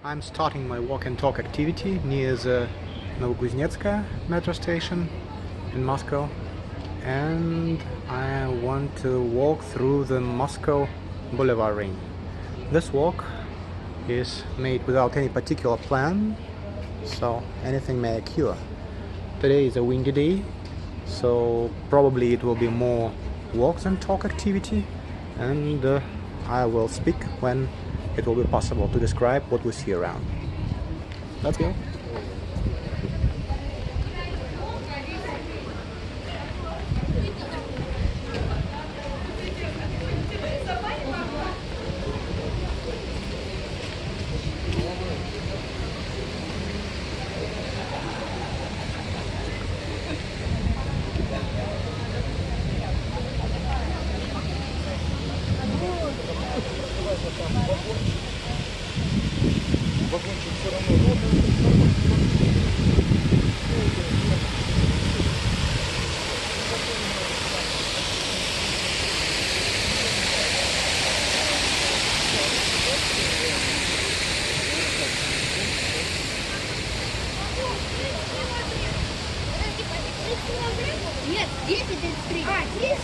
I'm starting my walk and talk activity near the Novokuznetskaya metro station in Moscow, and I want to walk through the Moscow Boulevard ring. This walk is made without any particular plan, so anything may occur. Today is a windy day, so probably it will be more walk and talk activity, and I will speak when it will be possible to describe what we see around. Let's go. Вагончик все равно Нет, 10, 33. А, 10?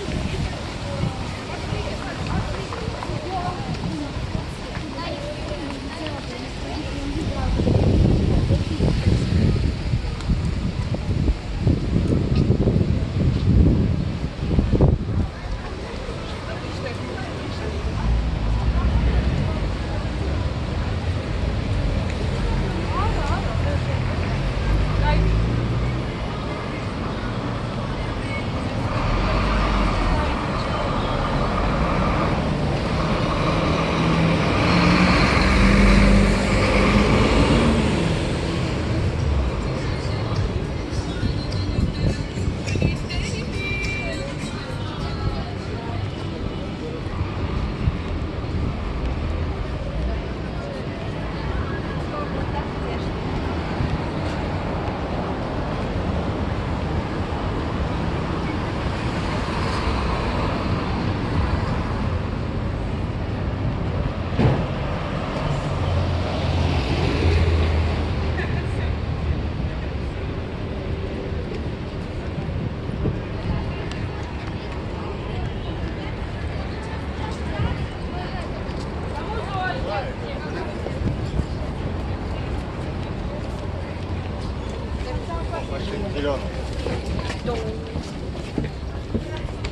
зеленый.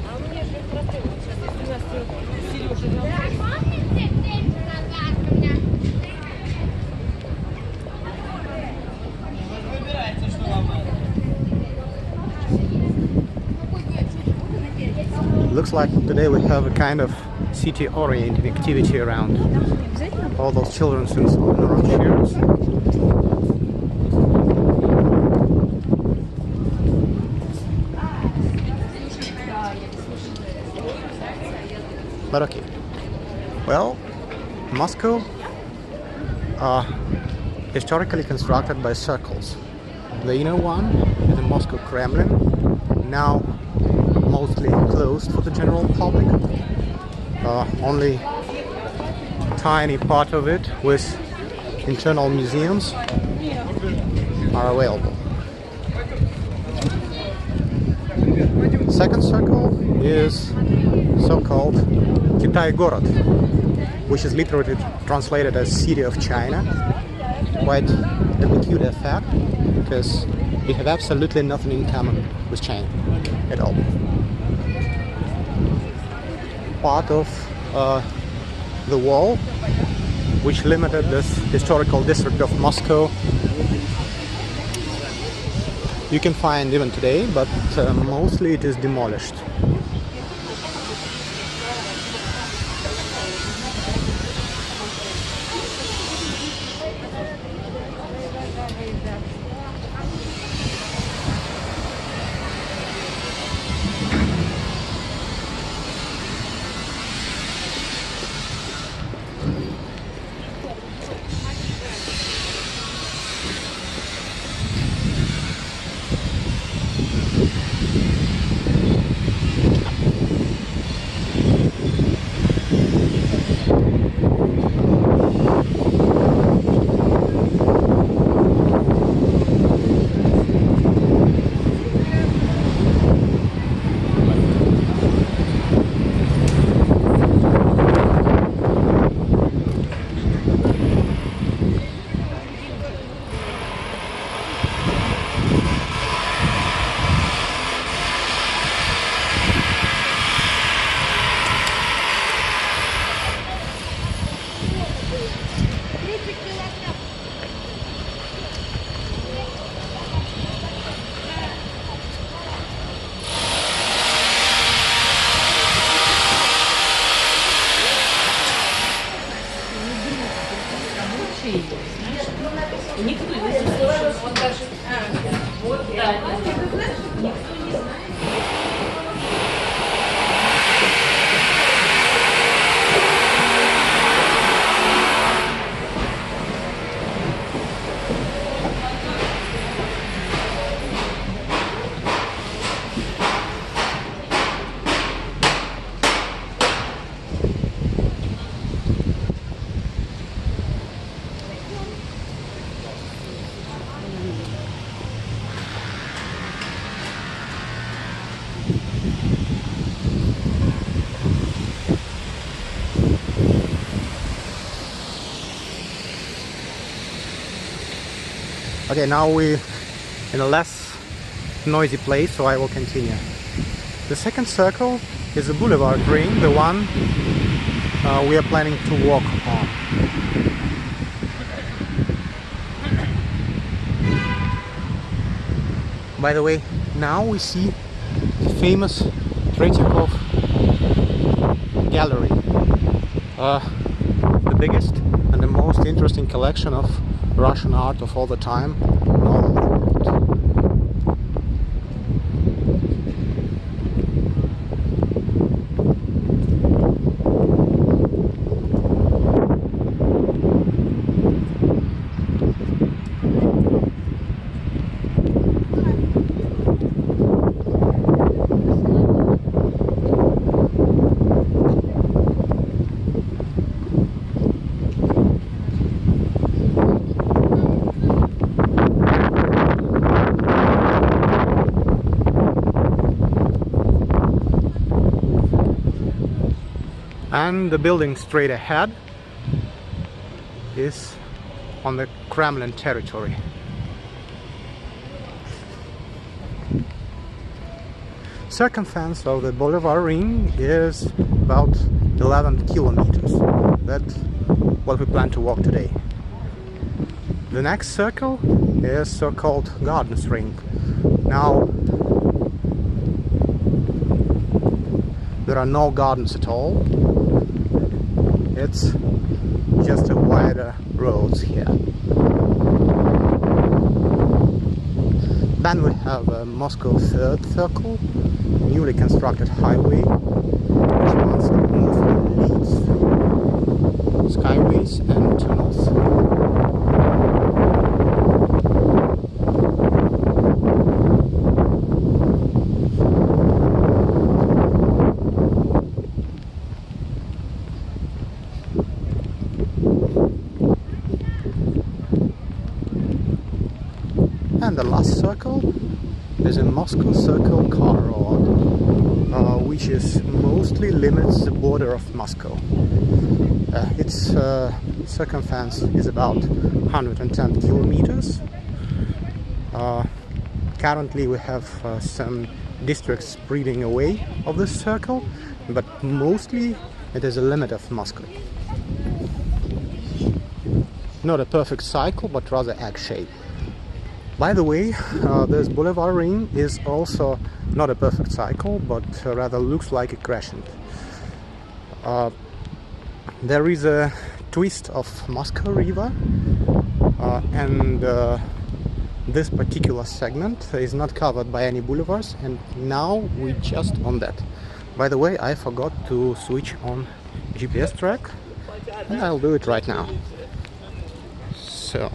А мне же просто у нас Сережа выбирается, что вам надо. Looks like today we have a kind of city-oriented activity around. All those children in orange chairs. But okay. Well, Moscow historically constructed by circles. The inner one is the Moscow Kremlin, now mostly closed for the general public. Only tiny part of it with internal museums are available. Second circle is so-called Kitai-город, which is literally translated as City of China. Quite a peculiar fact, because we have absolutely nothing in common with China at all. Part of the wall which limited this historical district of Moscow you can find even today, but mostly it is demolished. килограмм. И никто не знает. Он даже... вот, да. Никто не знает. Okay, now we're in a less noisy place, so I will continue. The second circle is the Boulevard ring, the one we are planning to walk on. By the way, now we see the famous Tretyakov gallery, the biggest and the most interesting collection of Russian art of all the time in all of the world. And the building straight ahead is on the Kremlin territory. Circumference of the Boulevard ring is about 11 kilometers. That's what we plan to walk today. The next circle is so-called Gardens ring. Now, there are no gardens at all. It's just a wider roads here. Then we have a Moscow third circle, newly constructed highway, which runs mostly leads skyways and tunnels. And the last circle is a Moscow Circle car road, which is mostly limits the border of Moscow. Its circumference is about 110 kilometers. Currently we have some districts spreading away of this circle, but mostly it is a limit of Moscow. Not a perfect cycle, but rather egg-shaped. By the way, this Boulevard ring is also not a perfect cycle, but rather looks like a crescent. There is a twist of Moscow River, and this particular segment is not covered by any boulevards, and now we're just on that. By the way, I forgot to switch on GPS track, and I'll do it right now. So,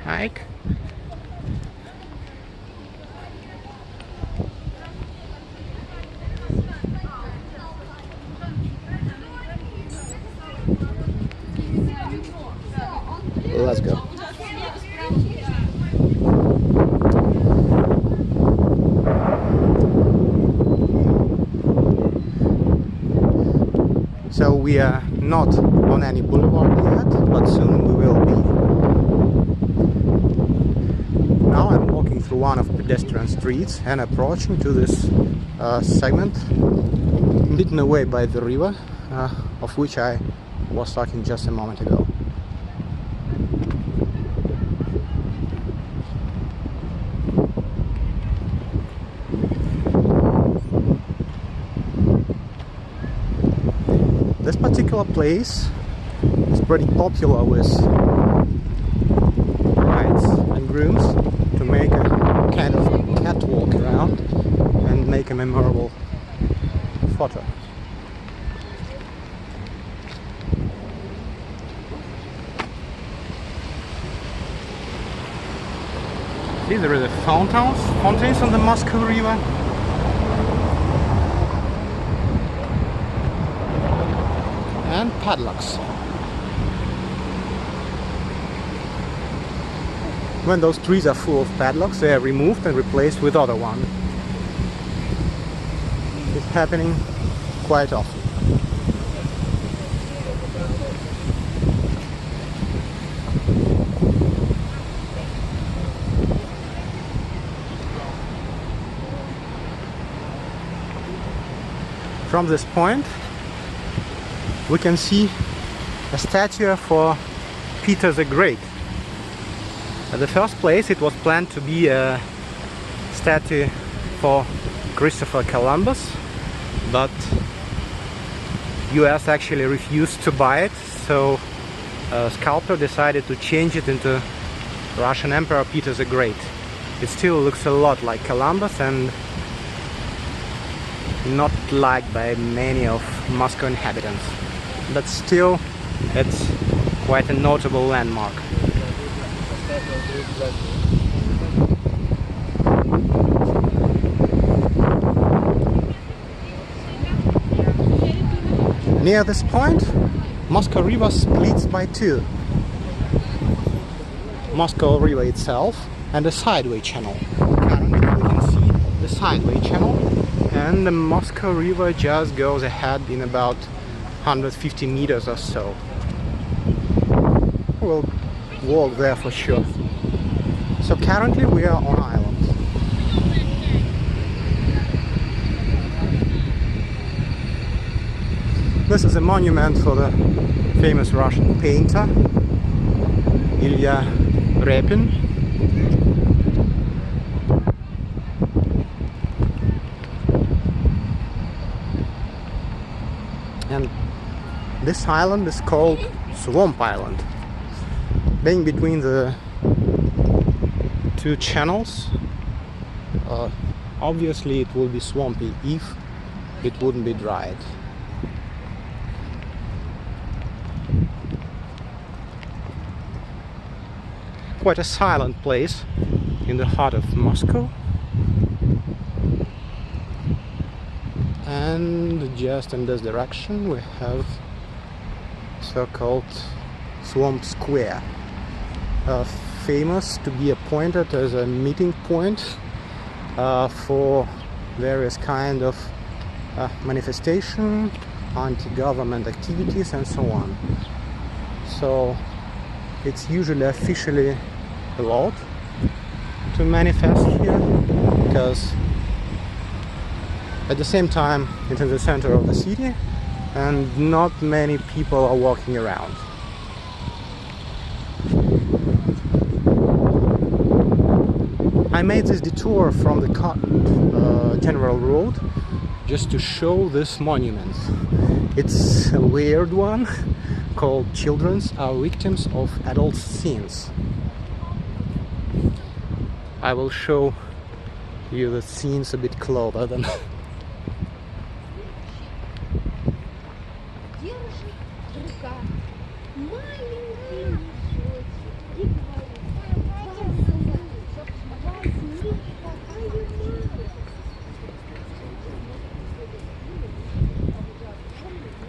hike. Let's go. So we are not on any boulevard yet, but soon we will be. Now I'm walking through one of pedestrian streets and approaching to this segment bitten away by the river, of which I was talking just a moment ago. particular place is pretty popular with brides and grooms to make a kind of catwalk around and make a memorable photo. See, there are the fountains on the Moscow River. And padlocks. When those trees are full of padlocks, they are removed and replaced with other ones. It's happening quite often. From this point, we can see a statue for Peter the Great. At the first place, it was planned to be a statue for Christopher Columbus, but US actually refused to buy it, so a sculptor decided to change it into Russian Emperor Peter the Great. It still looks a lot like Columbus and not liked by many of Moscow inhabitants, but still it's quite a notable landmark. Near this point, Moscow River splits by two. Moscow River itself and the sideway channel. Currently we can see the sideway channel, and the Moscow River just goes ahead in about 150 meters or so. We'll walk there for sure. So currently we are on island. This is a monument for the famous Russian painter Ilya Repin. And this island is called Swamp Island. Being between the two channels, obviously it will be swampy if it wouldn't be dried. Quite a silent place in the heart of Moscow. And just in this direction we have so-called Swamp Square, famous to be appointed as a meeting point for various kind of manifestation, anti-government activities and so on. So it's usually officially allowed to manifest here, because at the same time it's in the center of the city and not many people are walking around. I made this detour from the general road just to show this monument. It's a weird one called "Children are Victims of Adult Sins." I will show you the scenes a bit closer than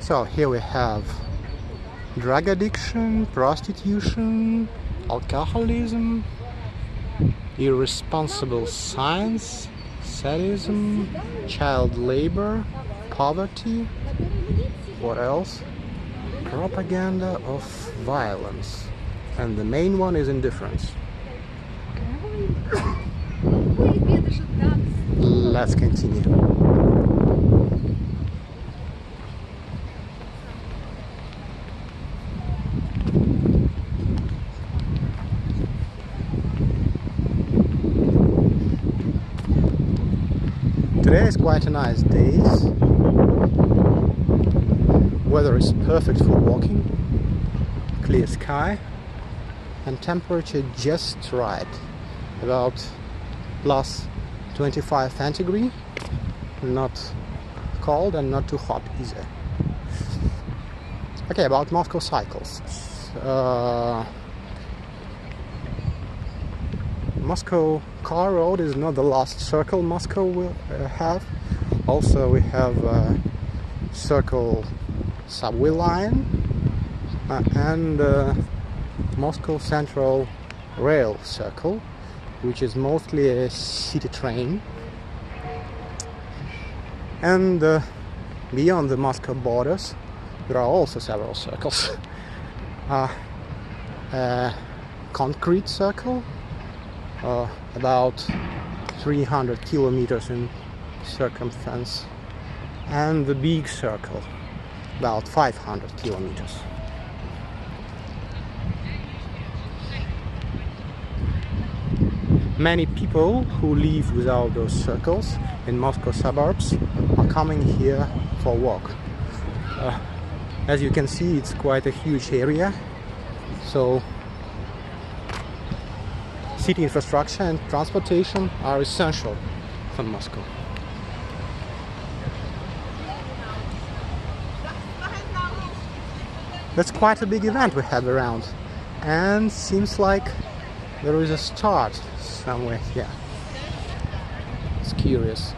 So here we have drug addiction, prostitution, alcoholism, irresponsible science, sadism, child labor, poverty, what else? Propaganda of violence. And the main one is indifference. Let's continue. Today is quite a nice day. weather is perfect for walking, clear sky, and temperature just right, about plus 25 centigrade, not cold and not too hot either. Okay, about Moscow cycles. Moscow Car Road is not the last circle Moscow will have. Also we have Circle subway line and Moscow Central Rail Circle, which is mostly a city train. And beyond the Moscow borders there are also several circles. Concrete circle, about 300 kilometers in circumference, and the big circle, about 500 kilometers. Many people who live without those circles in Moscow suburbs are coming here for a walk. As you can see, it's quite a huge area, so city infrastructure and transportation are essential for Moscow. That's quite a big event we have around, and seems like there is a start somewhere here. It's curious.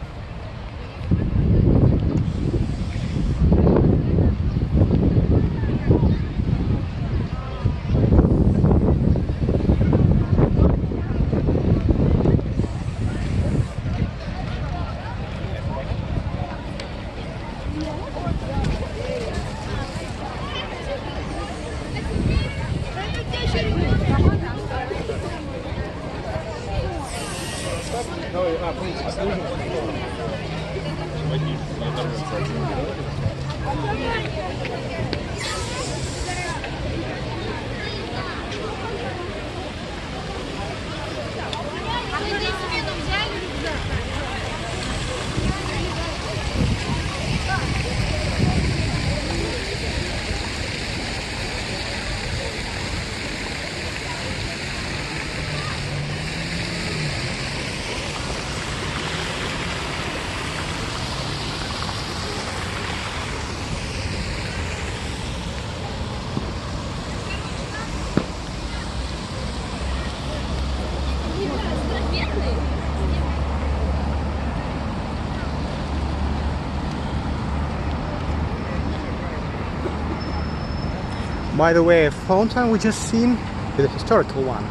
By the way, a fountain we just seen is a historical one.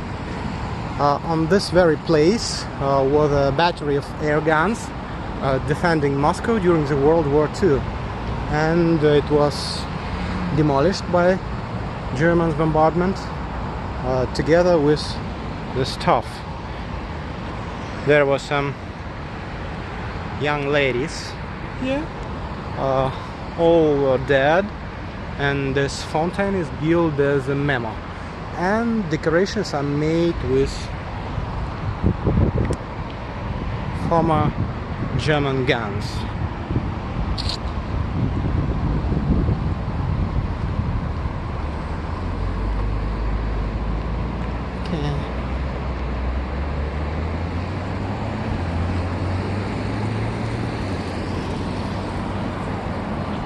On this very place was a battery of air guns defending Moscow during the World War II, and it was demolished by Germans' bombardment together with the stuff. There were some young ladies here, all were dead, and this fountain is built as a memo, and decorations are made with former German guns.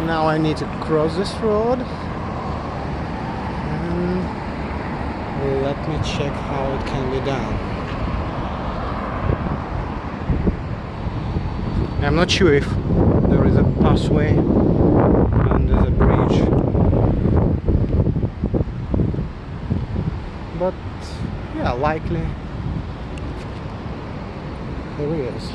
Now I need to cross this road, and let me check how it can be done. I'm not sure if there is a pathway under the bridge, but yeah, likely there is.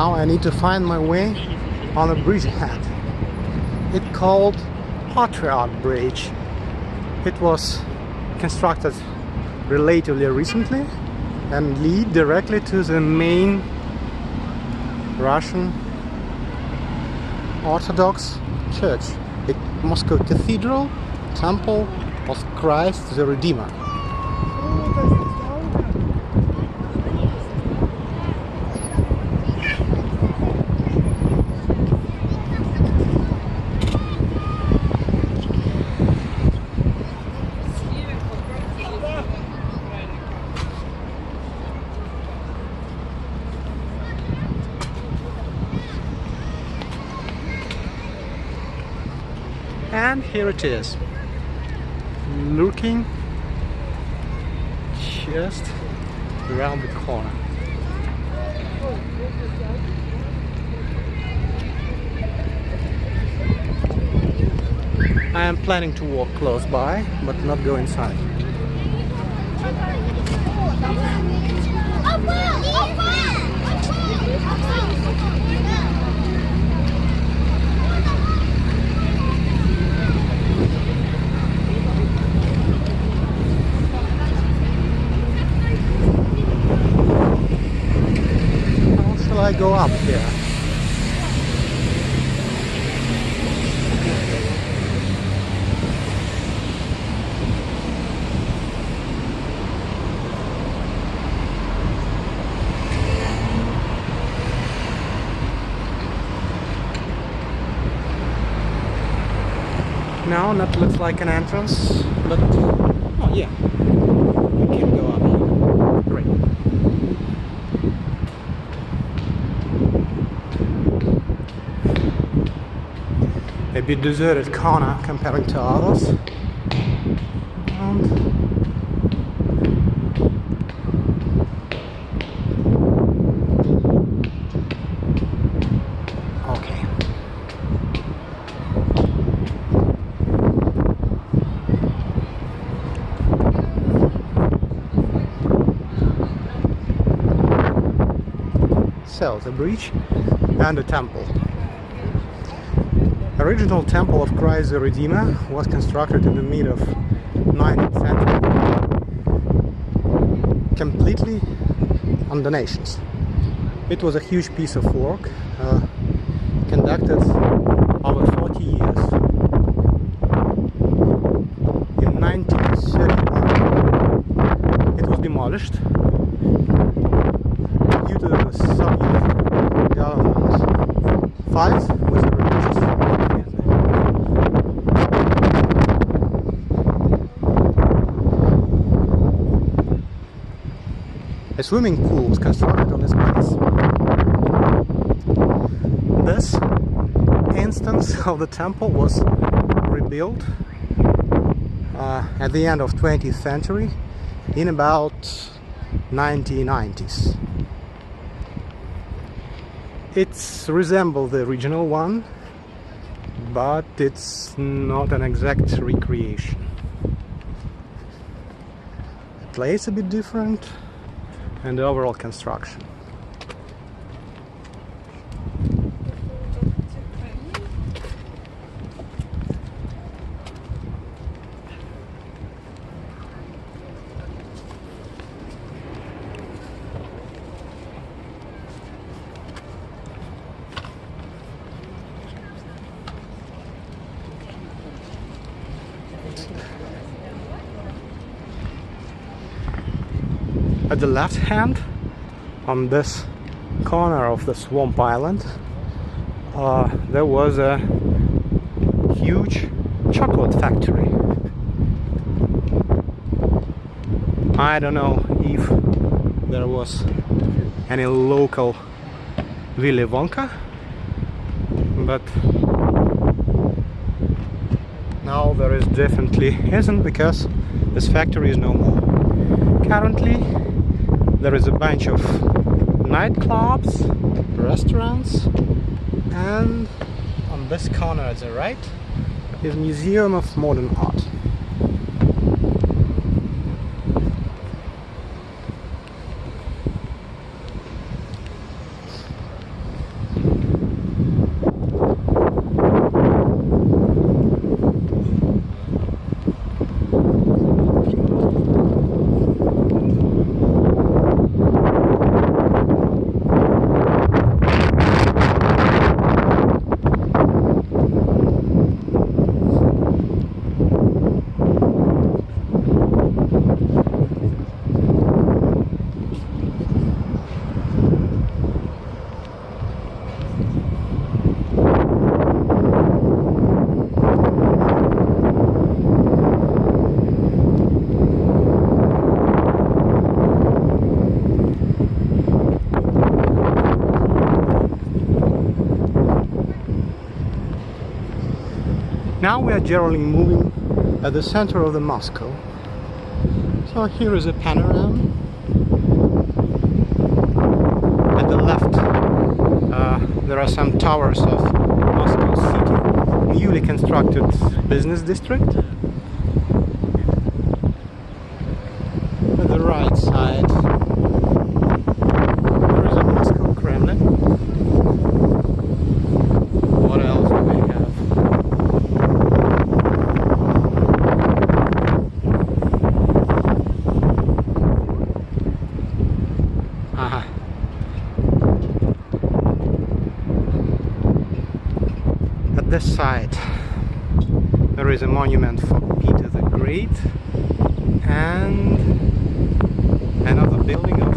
Now I need to find my way on a bridgehead. It's called Patriarch Bridge. It was constructed relatively recently and lead directly to the main Russian Orthodox Church, the Moscow Cathedral, Temple of Christ the Redeemer. And here it is, looking just around the corner. I am planning to walk close by, but not go inside. I go up here. Now that looks like an entrance, but oh yeah, we can go up here. Great. A bit deserted corner comparing to others. And okay. So the bridge and the temple. Original Temple of Christ the Redeemer was constructed in the mid of 19th century, completely on donations. It was a huge piece of work, conducted over 40 years. In 1931, it was demolished due to the Soviet government's fight with the religious. A swimming pool was constructed on this place. This instance of the temple was rebuilt at the end of 20th century in about 1990s. It resembles the original one, but it's not an exact recreation. The place a bit different, and the overall construction. At the left hand, on this corner of the swamp island, there was a huge chocolate factory. I don't know if there was any local Willy Wonka, but now there is definitely isn't, because this factory is no more. Currently there is a bunch of nightclubs, restaurants, and on this corner at the right is Museum of Modern Art. Now we are generally moving at the center of the Moscow. So here is a panorama. At the left there are some towers of Moscow city, newly constructed business district. At the right side there is a Moscow Kremlin. What else do we have? At this side there is a monument for Peter the Great and another building of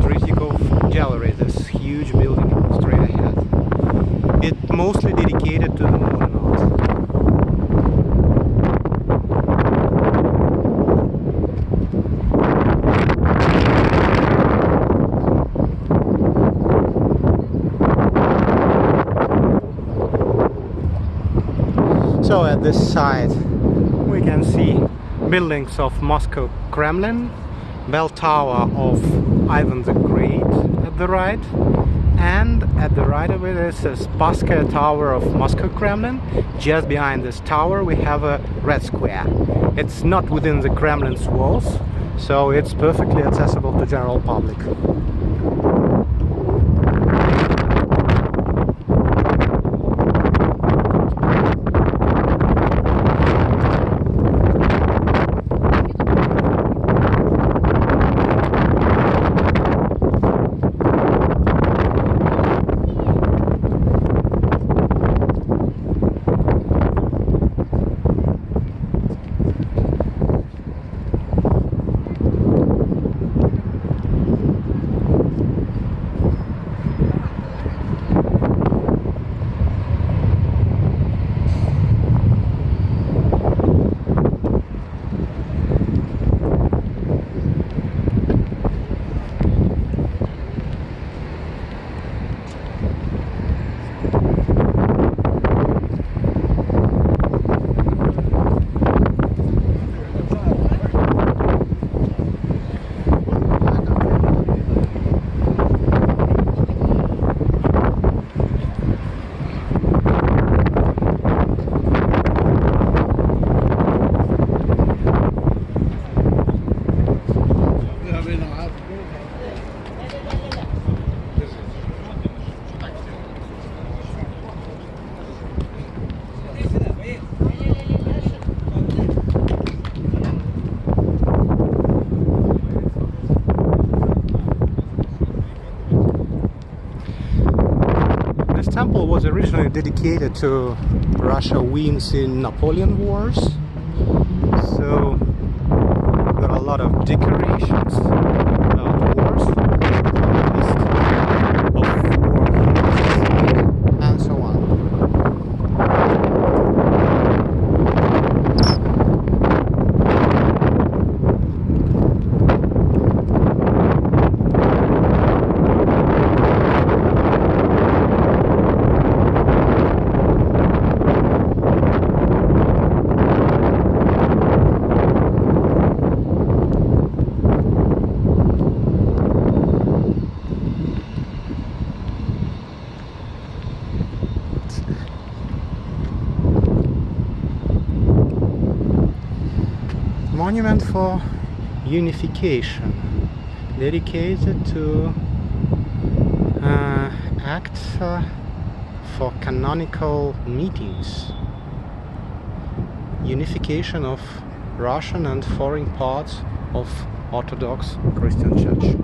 Tretьяков Gallery, this huge building straight ahead. It's mostly dedicated to the modern art. So at this side we can see buildings of Moscow Kremlin, bell tower of Ivan the Great at the right, and at the right of it is a Spasskaya Tower of Moscow Kremlin. Just behind this tower we have a red square. It's not within the Kremlin's walls, so it's perfectly accessible to general public. This temple was originally dedicated to Russia wins in Napoleon Wars, so there are a lot of decorations about wars, list of war and so on. Monument for unification, dedicated to act for canonical meetings, unification of Russian and foreign parts of Orthodox Christian Church.